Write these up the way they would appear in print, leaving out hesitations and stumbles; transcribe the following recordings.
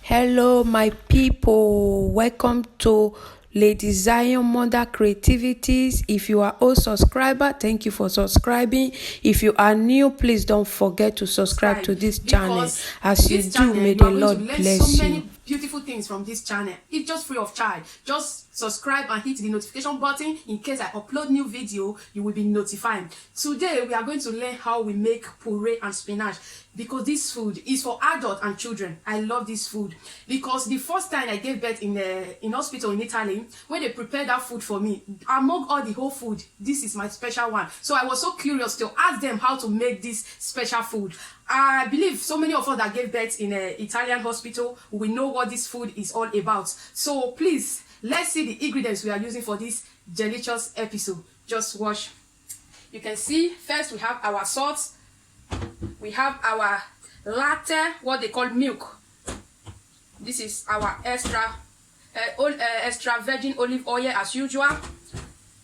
Hello, my people. Welcome to Lady Zion Mother Creativities. If you are a subscriber, thank you for subscribing. If you are new, please don't forget to subscribe to this channel. As you do, may the Lord bless you. Beautiful things from this channel. It's just free of charge. Just subscribe and hit the notification button. In case I upload new video, you will be notified. Today we are going to learn how we make puree and spinach, because this food is for adults and children. I love this food because the first time I gave birth in hospital in Italy, when they prepared that food for me, among all the whole food, this is my special one. So I was so curious to ask them how to make this special food. I believe so many of us that gave birth in an Italian hospital, we know what this food is all about. So please, let's see the ingredients we are using for this delicious episode. Just watch. You can see, first we have our salt. We have our latte, what they call milk. This is our extra virgin olive oil as usual.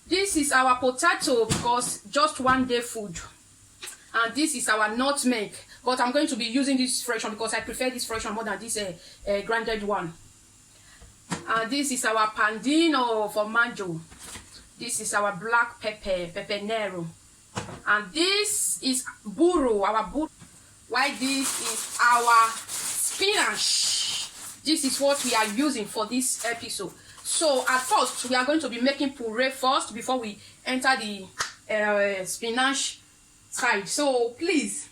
This is our potato, because just one day food. And this is our nutmeg, but I'm going to be using this fresh one because I prefer this fresh one more than this grinded one. And this is our pandino for manjo. This is our black pepper, pepper nero. And this is buru, our buru. Why this is our spinach. This is what we are using for this episode. So at first, we are going to be making puree first before we enter the spinach side. So please,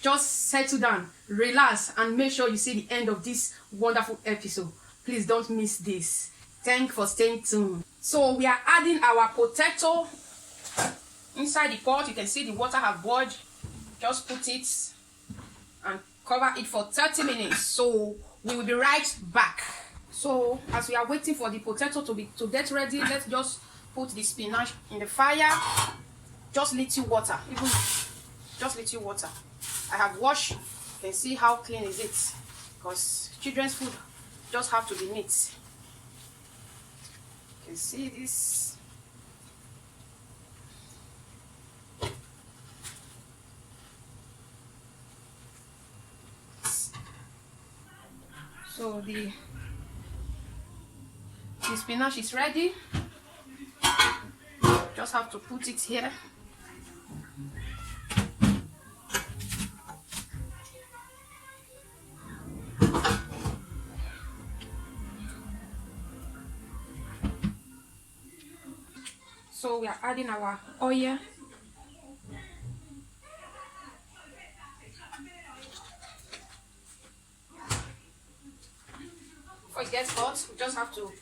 just settle down, relax, and make sure you see the end of this wonderful episode. Please don't miss this. Thanks for staying tuned. So we are adding our potato inside the pot. You can see the water have boiled. Just put it and cover it for 30 minutes. So we will be right back. So as we are waiting for the potato to get ready, let's just put the spinach in the fire. Just little water, just little water. I have washed. You can see how clean is it, because children's food just have to be neat. You can see this. So the spinach is ready. Just have to put it here. So we are adding our oil. Before it gets hot, we just have to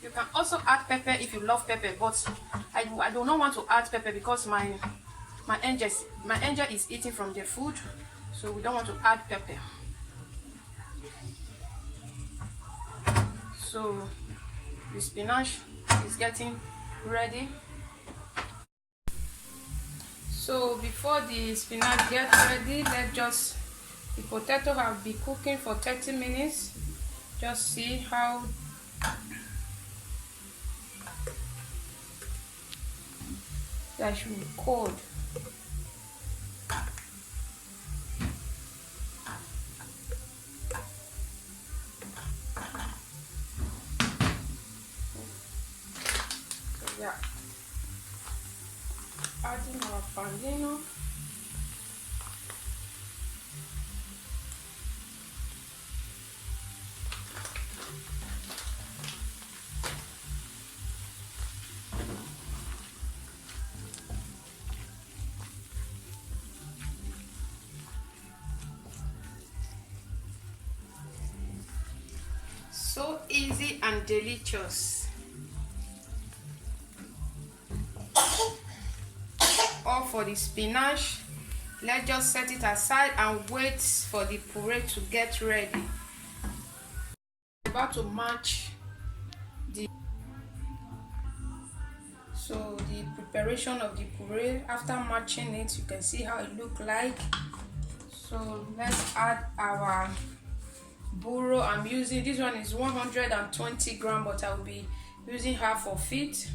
You can also add pepper if you love pepper, but I do not want to add pepper because my angel is eating from the food, so we don't want to add pepper. So the spinach is getting ready. So before the spinach gets ready, the potato have been cooking for 30 minutes. Just see how that should be cold. So yeah, adding our pandino. easy and delicious. All for the spinach. Let's just set it aside and wait for the puree to get ready. About to match the preparation of the puree. After matching it, you can see how it look like. So let's add our burro. I'm using this one is 120 grams, but I will be using half of it.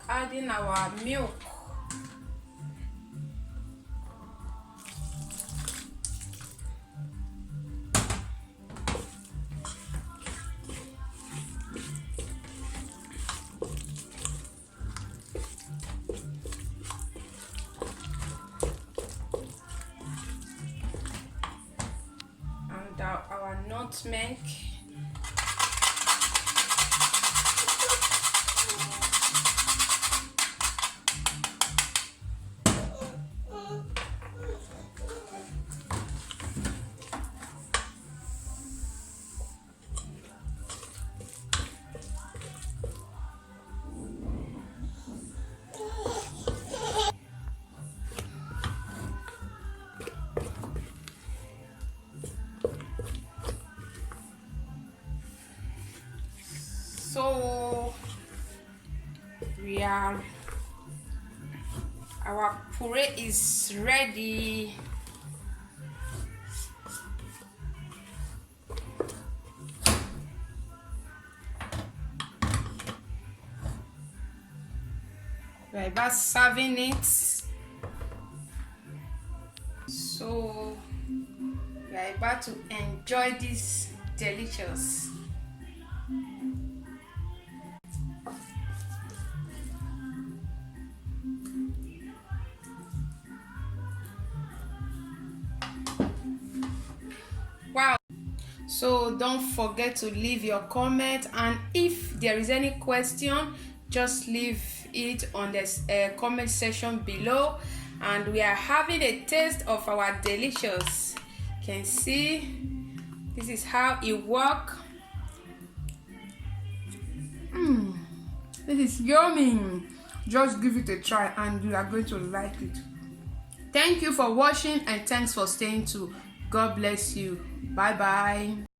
Adding our milk. And our nutmeg. So our puree is ready. We're about serving it. So we're about to enjoy this delicious. Wow. So don't forget to leave your comment, and if there is any question, just leave it on the comment section below. And we are having a taste of our delicious. You can see this is how it works. This is yummy. Just give it a try and you are going to like it. Thank you for watching and thanks for staying tuned. God bless you. Bye bye.